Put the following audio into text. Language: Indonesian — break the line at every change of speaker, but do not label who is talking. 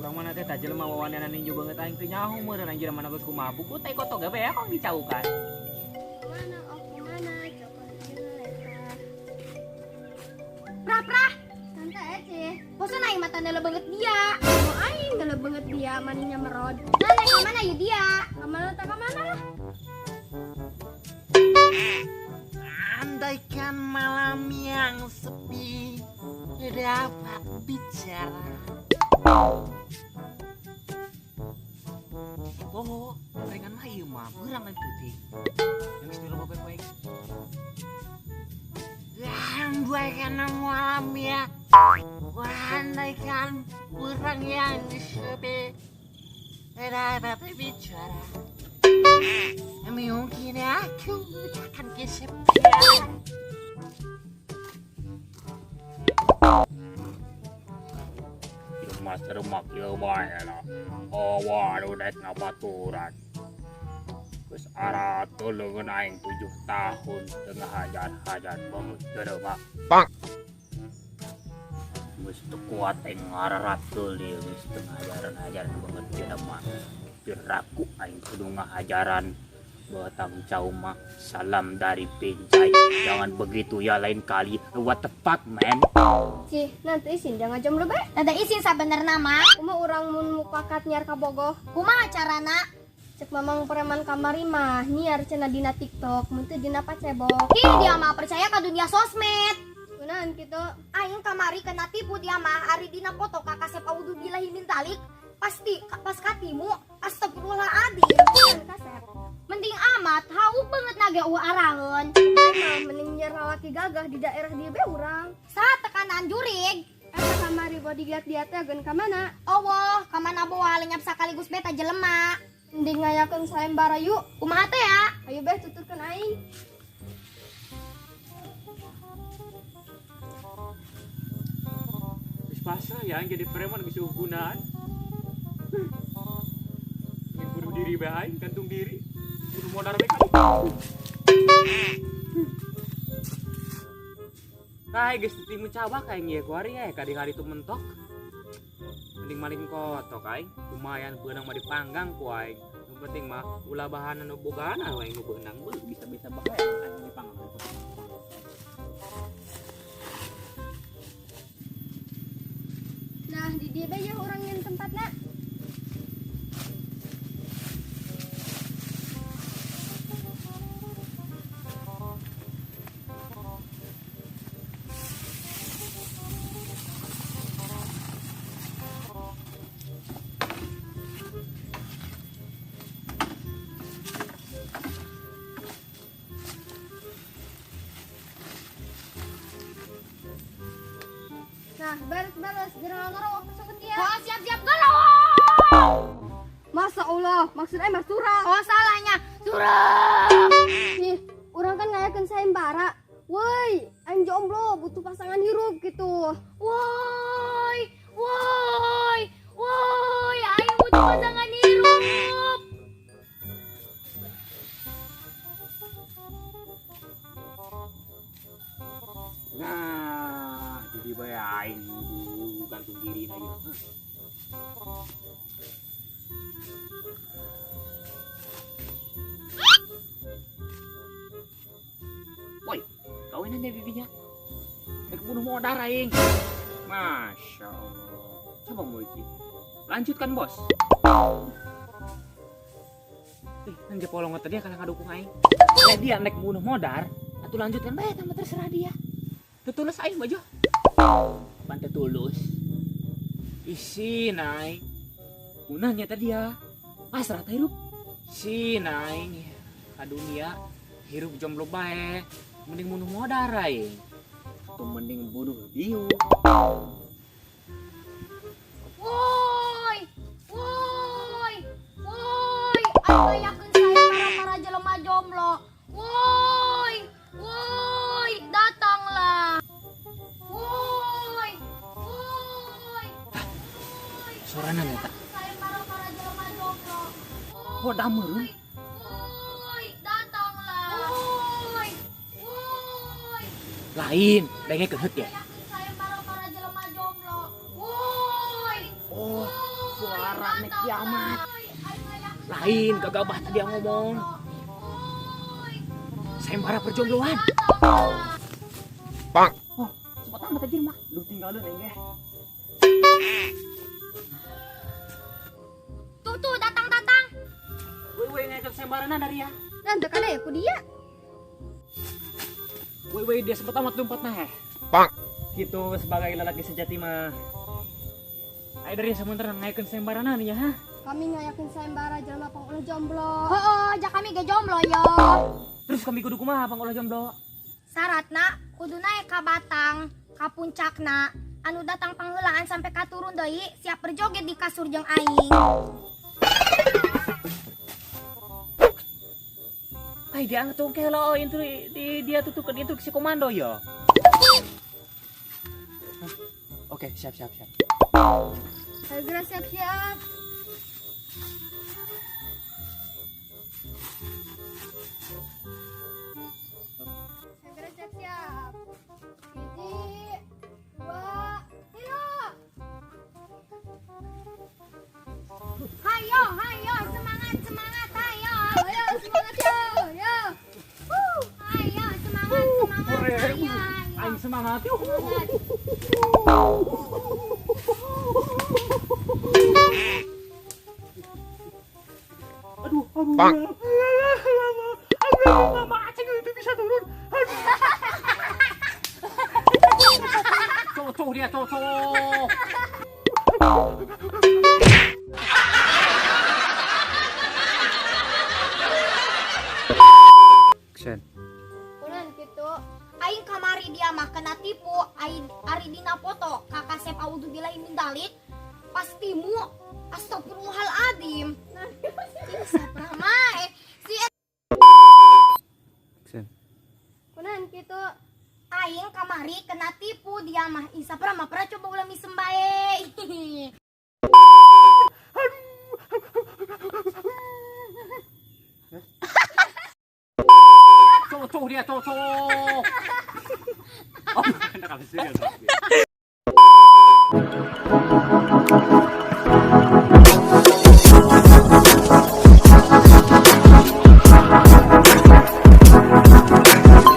Orang mana teh tajel mah wawanana ninju banget aing teh nyaho meureun anjeun mana geus kumaha buku teh koto gawe ya kong dicaukan.
Kemana? Oh kemana? Coba eta. Prah. Tante Ece. Bosan aing mata nela banget dia. Mau aing nela banget dia maninya merod. Nah, kemana ya dia? Kemana lah?
Andaikan malam yang sepi dapat bicara. Oh, gorengan mah ieu mah beurang lain putih. Yang istilah baik-baik. Andaikan malam ya. Andaikan beurang yang sepi dapat bicara. Mungkin aku akan kesepian. Mas remak ieu bae lah. Oh waduh dek ngabaturan. Geus ara teuleungeun aing 7 tahun tengah hajar-hajar banget teu mah. Bang. Geus teu kuat aing ngararat teulieu geus teu hajaran-hajaran banget teu mah. Raku aing kudu ngahajaran batang cauma salam dari Pinjai. Jangan begitu ya lain kali. What the fuck man?
Cih, nanti isin jangan jomblo bae. Tanda isin sabenerna mah. Kumaha urang mun mupakat nyiar ka bogoh. Kumaha carana? Cek mamang preman kamari mah nyiar cenah dina TikTok, mun teu dina pacebok. Ih, dia mah percaya ka dunia sosmed. Kunaon kitu? Aing kamari kena tipu dia mah ari dina foto ka kasep auzubillahi min dzalik. Pasti pas katimu astagfirullahaladzim kan kasep mending amat hau banget nage arangeun mah mending nyerawati gagah di daerah dia be urang saat tekanan jurig eta kamari bodyguard dia teh geun ka mana Allah ka mana bawa lenyap sakaligus beta jelema mending ngayakeun sayembara yuk kumaha teh ya ayo beh tuturkeun aing
Geus pasrah ya jadi preman geus uhunan. Bunuh diri bae gantung diri. Bunuh modal bae kan. Kae geus teu mencoba kae ngieu kuari ka di tu mentok. Mending maling kotok aing. Lumayan beunang mah dipanggang ku aing. Nu penting mah ulah bahan nu bogaan aing nu beunang bisa-bisa bae aing dipanggang.
nah di dia be ya urang yang tempatna nah beres gerang-gerang waktu sebut dia oh siap-siap galau masa Allah maksudnya mah surang oh salahnya surang nih orang kan ngayakeun sayembara woi aing jomblo butuh pasangan hirup gitu woi aing butuh pasangan hirup
Nah, jadi bae aing gantung diri na ieu. Woi, kawinan ya bibinya. Rek bunuh modal aing. Masya Allah. Coba mau iki. Lanjutkan, Bos. Nang jepolong tadi kana ngadukung aing. Ya dia nek bunuh modal, atuh lanjutkan bae tambah terserah dia. Tulus aing mah Pantai tulus. Isi naik. Gunanya tadi ya. Pasrah teh hirup. Si naik ka dunia hirup jomblo bae. Mending bunuh modal aing. Atau mending bunuh diu.
Woi. Ayo yakin saya para jelema jomblo. Woi. Datanglah. Woi.
Sorana eta.
Saya para jelema jomblo.
Oh, dameun.
Woi, datanglah. Woi.
Lain, denge keheut ya.
Yakin saya para jelema jomblo. Woi.
Oh, sayembara nek kiamat. Lain gagabah tadi yang ngomong. Sayembara perjombloan.
Bang.
Oh, cepat amat aja mah. Lu tinggalin enggak?
Tuh datang.
Woi ngajak sayembara dari ya.
Nanti kan ya ku dia.
Woi dia sempat amat lompat nah.
Bang.
Gitu sebagai lelaki sejati mah. Ayo dari sementara ngayakeun sayembara nih ya, ha?
Kami ngayakin sayembara jalma pangulah jomblo. Jak kami ge jomblo yo.
Terus kami kudu kumaha pangulah jomblo?
Syaratna kudu naik ka Batang, ka puncakna. Anu datang pangheulaan sampai ka turun deui siap berjoget di kasur jeung aing.
Ay dia tuh kelo itu dia tutukan itu si komando ya. Oke, siap.
Ayo gerak siap-siap. Segera siap-siap. 1, 2, 3. Hayo, semangat, hayo. Ayo, semangat yo. Ayo, semangat, hayo.
Aing semangat yuk. Aduh.
Bang.
Mama aceng itu bisa turun. Cocok dia. Action.
Kunan gitu. Aing kamari dia mah kena tipu. Aing ari dina foto kakak Sep Auzubillahi min dalik. Pastimu astagfirullahaladzim. Ini saprama si
Action.
kunan gitu. Aing kamari kena tipu dia mah isa pernah coba ulah misem bae.
Cocok dia. Oh, kena serius.